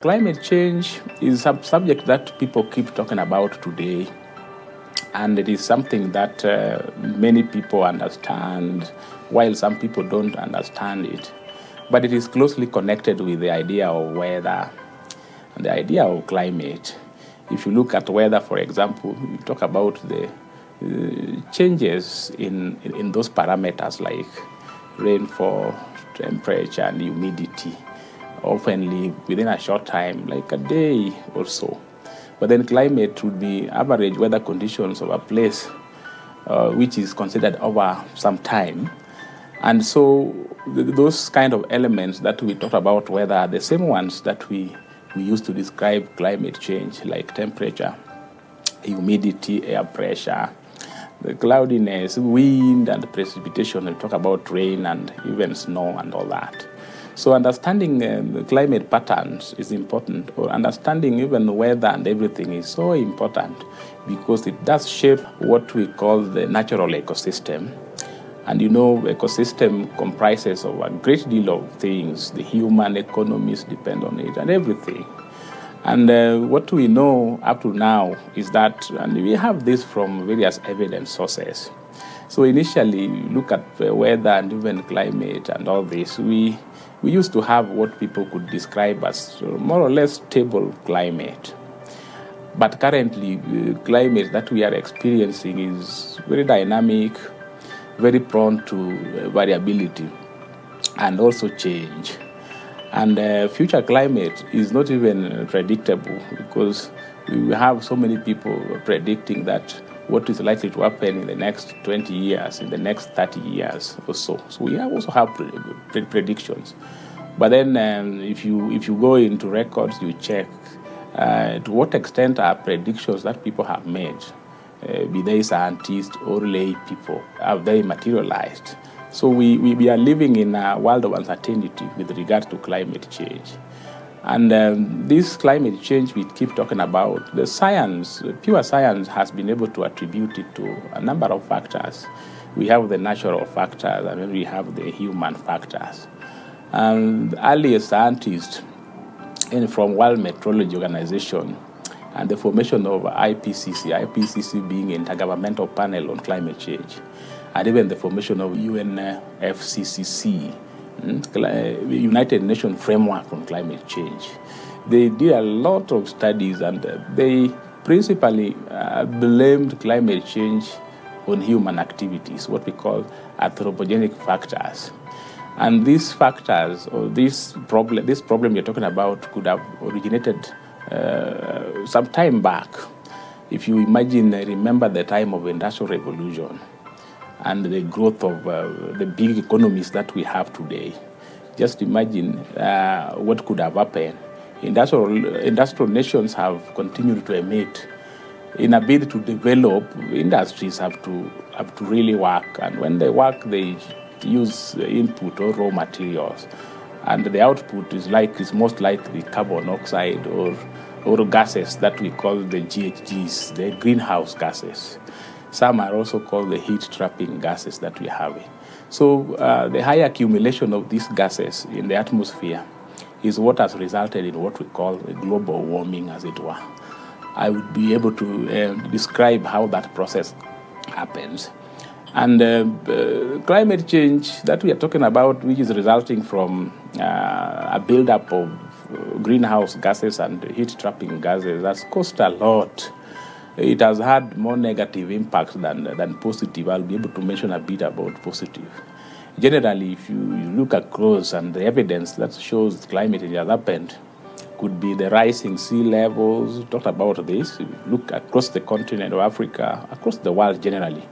Climate change is a subject that people keep talking about today, and it is something that many people understand, while some people don't understand it. But it is closely connected with the idea of weather and the idea of climate. If you look at weather, for example, we talk about the changes in those parameters like rainfall, temperature, and humidity, oftenly within a short time, like a day or so. But then climate would be average weather conditions of a place, which is considered over some time. And so those kind of elements that we talk about weather are the same ones that we use to describe climate change, like temperature, humidity, air pressure, the cloudiness, wind, and precipitation. We talk about rain and even snow and all that. So understanding the climate patterns is important, or understanding even weather and everything is so important because it does shape what we call the natural ecosystem. And ecosystem comprises of a great deal of things. The human economies depend on it and everything. And what we know up to now is that, and we have this from various evidence sources. So initially, look at the weather and even climate and all this. We used to have what people could describe as more or less stable climate. But currently, the climate that we are experiencing is very dynamic, very prone to variability and also change. And future climate is not even predictable because we have so many people predicting that what is likely to happen in the next 20 years, in the next 30 years or so. So we also have predictions. But then if you go into records, you check to what extent are predictions that people have made, be they scientists or lay people, have they materialized? So we are living in a world of uncertainty with regard to climate change. And this climate change we keep talking about, the science, pure science, has been able to attribute it to a number of factors. We have the natural factors, and then we have the human factors. And earlier scientists from World Meteorology Organization and the formation of IPCC being Intergovernmental Panel on Climate Change, and even the formation of UNFCCC, United Nations Framework on Climate Change. They did a lot of studies, and they principally blamed climate change on human activities, what we call anthropogenic factors. And these factors, or this problem you're talking about, could have originated some time back. If you remember the time of Industrial Revolution and the growth of the big economies that we have today. Just imagine what could have happened. Industrial nations have continued to emit. In a bid to develop, industries have to really work, and when they work, they use input or raw materials, and the output is most likely carbon oxide or gases that we call the GHGs, the greenhouse gases. Some are also called the heat-trapping gases that we have. So the high accumulation of these gases in the atmosphere is what has resulted in what we call global warming, as it were. I would be able to describe how that process happens. And climate change that we are talking about, which is resulting from a buildup of greenhouse gases and heat-trapping gases, has caused a lot. It has had more negative impacts than positive. I'll be able to mention a bit about positive. Generally, if you look across, and the evidence that shows climate change has happened could be the rising sea levels. Talked about this. Look across the continent of Africa, across the world generally.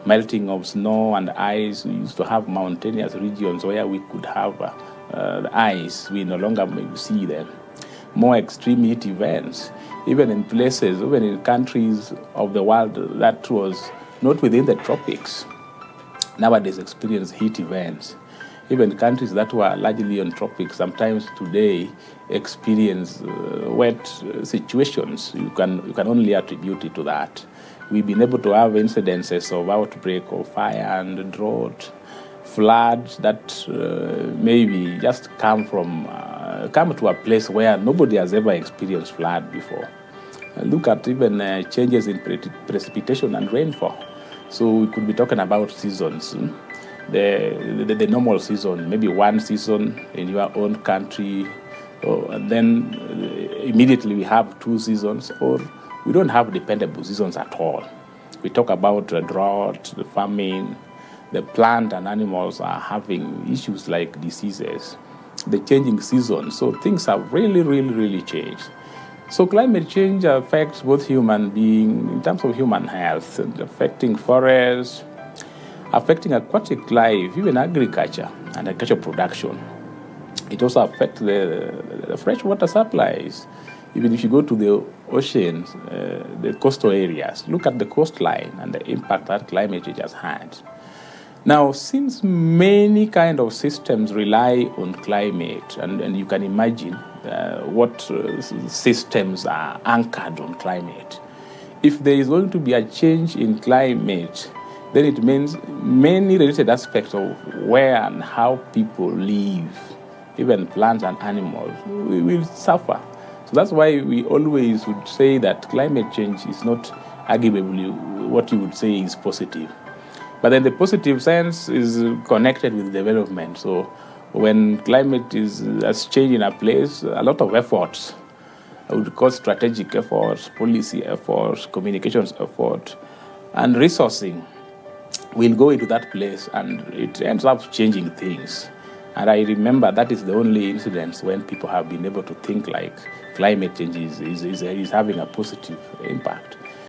Melting of snow and ice. We used to have mountainous regions where we could have the ice. We no longer see them. More extreme heat events. Even in countries of the world that was not within the tropics, nowadays experience heat events. Even countries that were largely on tropics sometimes today experience wet situations. You can only attribute it to that. We've been able to have incidences of outbreak of fire and drought, floods that maybe just come from come to a place where nobody has ever experienced flood before. Look at even changes in precipitation and rainfall. So we could be talking about seasons. The normal season, maybe one season in your own country, and then immediately we have two seasons, or we don't have dependable seasons at all. We talk about drought, the famine, the plant and animals are having issues like diseases, the changing seasons. So things have really changed. So climate change affects both human beings in terms of human health, and affecting forests, affecting aquatic life, even agriculture and agricultural production. It also affects the freshwater supplies. Even if you go to the oceans, the coastal areas, look at the coastline and the impact that climate change has had. Now, since many kind of systems rely on climate, and you can imagine what systems are anchored on climate, if there is going to be a change in climate, then it means many related aspects of where and how people live, even plants and animals, will suffer. So that's why we always would say that climate change is not arguably what you would say is positive. But then the positive sense is connected with development. So when climate has changed in a place, a lot of efforts, I would call strategic efforts, policy efforts, communications effort, and resourcing will go into that place, and it ends up changing things. And I remember that is the only incidents when people have been able to think like climate change is having a positive impact.